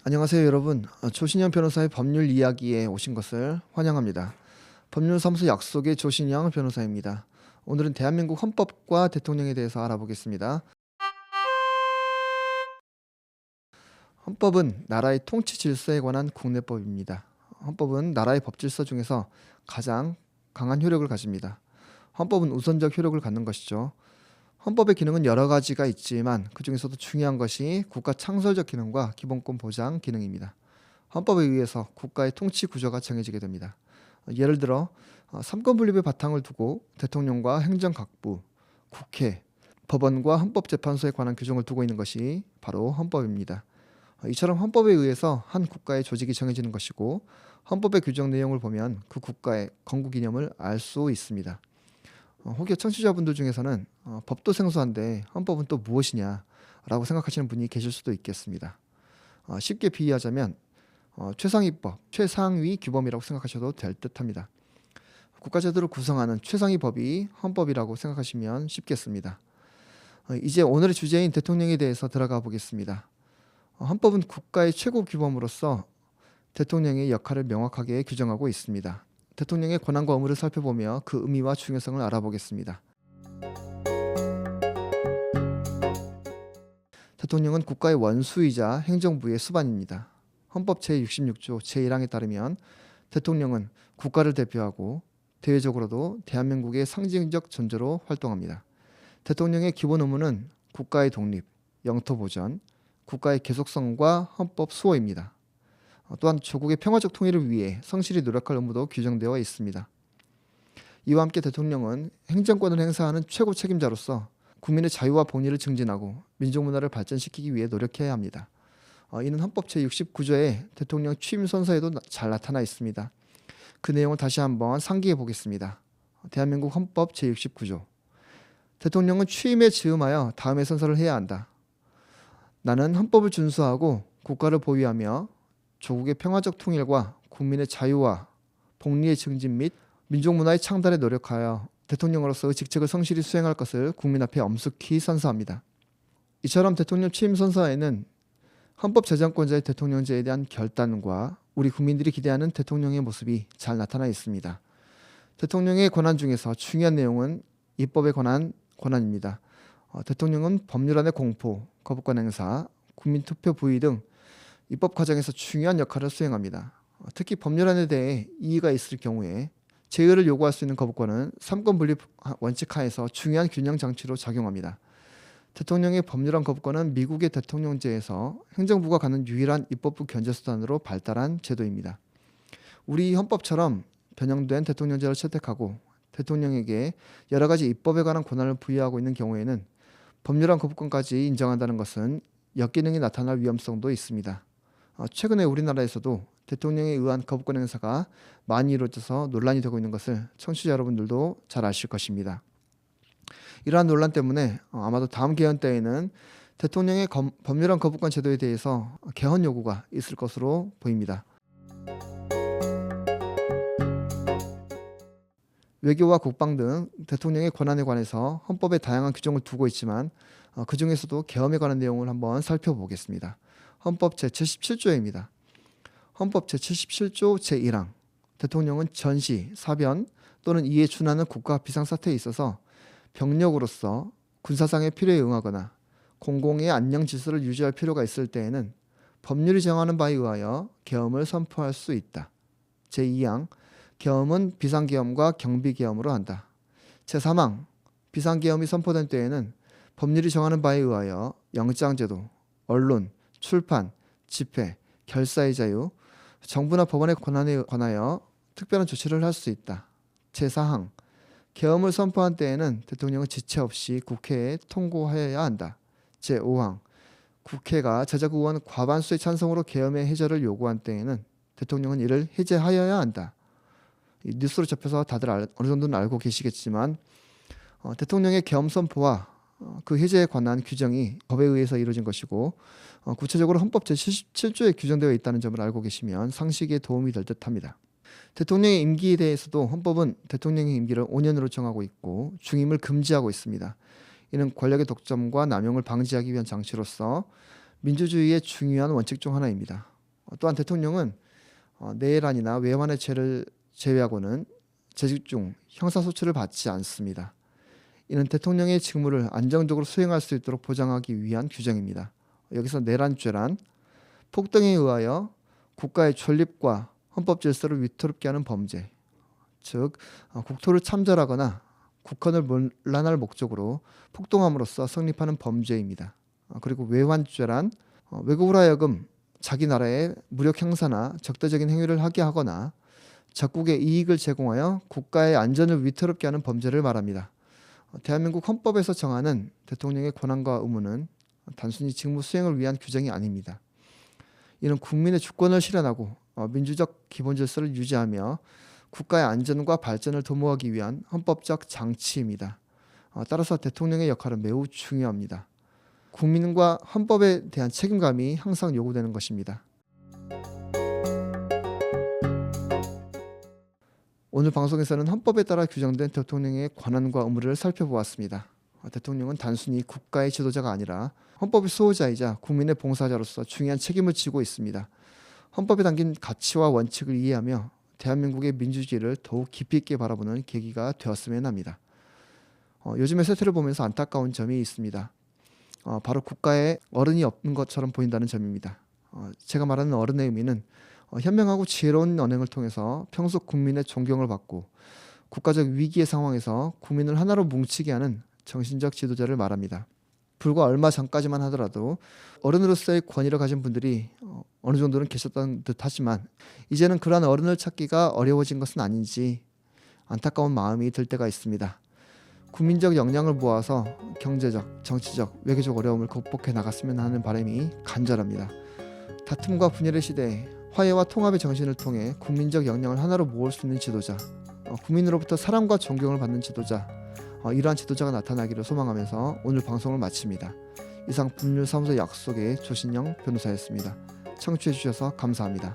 안녕하세요 여러분. 조신영 변호사의 법률 이야기에 오신 것을 환영합니다. 법률사무소 약속의 조신영 변호사입니다. 오늘은 대한민국 헌법과 대통령에 대해서 알아보겠습니다. 헌법은 나라의 통치 질서에 관한 국내법입니다. 헌법은 나라의 법질서 중에서 가장 강한 효력을 가집니다. 헌법은 우선적 효력을 갖는 것이죠. 헌법의 기능은 여러 가지가 있지만 그 중에서도 중요한 것이 국가 창설적 기능과 기본권 보장 기능입니다. 헌법에 의해서 국가의 통치 구조가 정해지게 됩니다. 예를 들어 삼권 분립의 바탕을 두고 대통령과 행정각부, 국회, 법원과 헌법재판소에 관한 규정을 두고 있는 것이 바로 헌법입니다. 이처럼 헌법에 의해서 한 국가의 조직이 정해지는 것이고 헌법의 규정 내용을 보면 그 국가의 건국 이념을 알 수 있습니다. 혹여 청취자분들 중에서는 법도 생소한데 헌법은 또 무엇이냐 라고 생각하시는 분이 계실 수도 있겠습니다. 쉽게 비유하자면 최상위법, 최상위 규범이라고 생각하셔도 될 듯합니다. 국가제도를 구성하는 최상위 법이 헌법이라고 생각하시면 쉽겠습니다. 이제 오늘의 주제인 대통령에 대해서 들어가 보겠습니다. 헌법은 국가의 최고 규범으로서 대통령의 역할을 명확하게 규정하고 있습니다. 대통령의 권한과 의무를 살펴보며 그 의미와 중요성을 알아보겠습니다. 대통령은 국가의 원수이자 행정부의 수반입니다. 헌법 제66조 제1항에 따르면 대통령은 국가를 대표하고 대외적으로도 대한민국의 상징적 존재로 활동합니다. 대통령의 기본 의무는 국가의 독립, 영토 보전, 국가의 계속성과 헌법 수호입니다. 또한 조국의 평화적 통일을 위해 성실히 노력할 의무도 규정되어 있습니다. 이와 함께 대통령은 행정권을 행사하는 최고 책임자로서 국민의 자유와 복리를 증진하고 민족 문화를 발전시키기 위해 노력해야 합니다. 이는 헌법 제69조의 대통령 취임 선서에도 잘 나타나 있습니다. 그 내용을 다시 한번 상기해 보겠습니다. 대한민국 헌법 제69조. 대통령은 취임에 즈음하여 다음의 선서를 해야 한다. 나는 헌법을 준수하고 국가를 보위하며 조국의 평화적 통일과 국민의 자유와 복리의 증진 및 민족 문화의 창달에 노력하여 대통령으로서의 직책을 성실히 수행할 것을 국민 앞에 엄숙히 선서합니다. 이처럼 대통령 취임 선서에는 헌법 제정권자의 대통령제에 대한 결단과 우리 국민들이 기대하는 대통령의 모습이 잘 나타나 있습니다. 대통령의 권한 중에서 중요한 내용은 입법에 관한 권한입니다. 대통령은 법률안의 공포, 거부권 행사, 국민투표 부의 등 입법 과정에서 중요한 역할을 수행합니다. 특히 법률안에 대해 이의가 있을 경우에 제의를 요구할 수 있는 거부권은 삼권 분립 원칙 하에서 중요한 균형 장치로 작용합니다. 대통령의 법률안 거부권은 미국의 대통령제에서 행정부가 갖는 유일한 입법부 견제 수단으로 발달한 제도입니다. 우리 헌법처럼 변형된 대통령제를 채택하고 대통령에게 여러 가지 입법에 관한 권한을 부여하고 있는 경우에는 법률안 거부권까지 인정한다는 것은 역기능이 나타날 위험성도 있습니다. 최근에 우리나라에서도 대통령에 의한 거부권 행사가 많이 이루어져서 논란이 되고 있는 것을 청취자 여러분들도 잘 아실 것입니다. 이러한 논란 때문에 아마도 다음 개헌 때에는 대통령의 법률안 거부권 제도에 대해서 개헌 요구가 있을 것으로 보입니다. 외교와 국방 등 대통령의 권한에 관해서 헌법에 다양한 규정을 두고 있지만 그 중에서도 계엄에 관한 내용을 한번 살펴보겠습니다. 헌법 제77조입니다. 헌법 제77조 제1항 대통령은 전시, 사변 또는 이에 준하는 국가 비상사태에 있어서 병력으로서 군사상의 필요에 응하거나 공공의 안녕 질서를 유지할 필요가 있을 때에는 법률이 정하는 바에 의하여 계엄을 선포할 수 있다. 제2항 계엄은 비상계엄과 경비계엄으로 한다. 제3항 비상계엄이 선포된 때에는 법률이 정하는 바에 의하여 영장제도, 언론, 출판, 집회, 결사의 자유, 정부나 법원의 권한에 관하여 특별한 조치를 할 수 있다. 제4항 계엄을 선포한 때에는 대통령은 지체 없이 국회에 통고하여야 한다. 제5항 국회가 제적 의원 과반수의 찬성으로 계엄의 해제를 요구한 때에는 대통령은 이를 해제하여야 한다. 뉴스로 접해서 다들 어느 정도는 알고 계시겠지만 대통령의 계엄 선포와 그 해제에 관한 규정이 법에 의해서 이루어진 것이고 구체적으로 헌법 제77조에 규정되어 있다는 점을 알고 계시면 상식에 도움이 될 듯합니다. 대통령의 임기에 대해서도 헌법은 대통령의 임기를 5년으로 정하고 있고 중임을 금지하고 있습니다. 이는 권력의 독점과 남용을 방지하기 위한 장치로서 민주주의의 중요한 원칙 중 하나입니다. 또한 대통령은 내란이나 외환의 죄를 제외하고는 재직 중 형사소추를 받지 않습니다. 이는 대통령의 직무를 안정적으로 수행할 수 있도록 보장하기 위한 규정입니다. 여기서 내란죄란 폭동에 의하여 국가의 존립과 헌법 질서를 위태롭게 하는 범죄, 즉 국토를 참전하거나 국헌을 문란할 목적으로 폭동함으로써 성립하는 범죄입니다. 그리고 외환죄란 외국으로 하여금 자기 나라에 무력 행사나 적대적인 행위를 하게 하거나 적국의 이익을 제공하여 국가의 안전을 위태롭게 하는 범죄를 말합니다. 대한민국 헌법에서 정하는 대통령의 권한과 의무는 단순히 직무 수행을 위한 규정이 아닙니다. 이는 국민의 주권을 실현하고 민주적 기본 질서를 유지하며 국가의 안전과 발전을 도모하기 위한 헌법적 장치입니다. 따라서 대통령의 역할은 매우 중요합니다. 국민과 헌법에 대한 책임감이 항상 요구되는 것입니다. 오늘 방송에서는 헌법에 따라 규정된 대통령의 권한과 의무를 살펴보았습니다. 대통령은 단순히 국가의 지도자가 아니라 헌법의 수호자이자 국민의 봉사자로서 중요한 책임을 지고 있습니다. 헌법에 담긴 가치와 원칙을 이해하며 대한민국의 민주주의를 더욱 깊이 있게 바라보는 계기가 되었으면 합니다. 요즘의 세태를 보면서 안타까운 점이 있습니다. 바로 국가에 어른이 없는 것처럼 보인다는 점입니다. 제가 말하는 어른의 의미는 현명하고 지혜로운 언행을 통해서 평소 국민의 존경을 받고 국가적 위기의 상황에서 국민을 하나로 뭉치게 하는 정신적 지도자를 말합니다. 불과 얼마 전까지만 하더라도 어른으로서의 권위를 가진 분들이 어느 정도는 계셨던 듯 하지만 이제는 그러한 어른을 찾기가 어려워진 것은 아닌지 안타까운 마음이 들 때가 있습니다. 국민적 역량을 모아서 경제적, 정치적, 외교적 어려움을 극복해 나갔으면 하는 바람이 간절합니다. 다툼과 분열의 시대에 화해와 통합의 정신을 통해 국민적 역량을 하나로 모을 수 있는 지도자, 국민으로부터 사랑과 존경을 받는 지도자, 이러한 지도자가 나타나기를 소망하면서 오늘 방송을 마칩니다. 이상 법률사무소 약속의 조신영 변호사였습니다. 청취해 주셔서 감사합니다.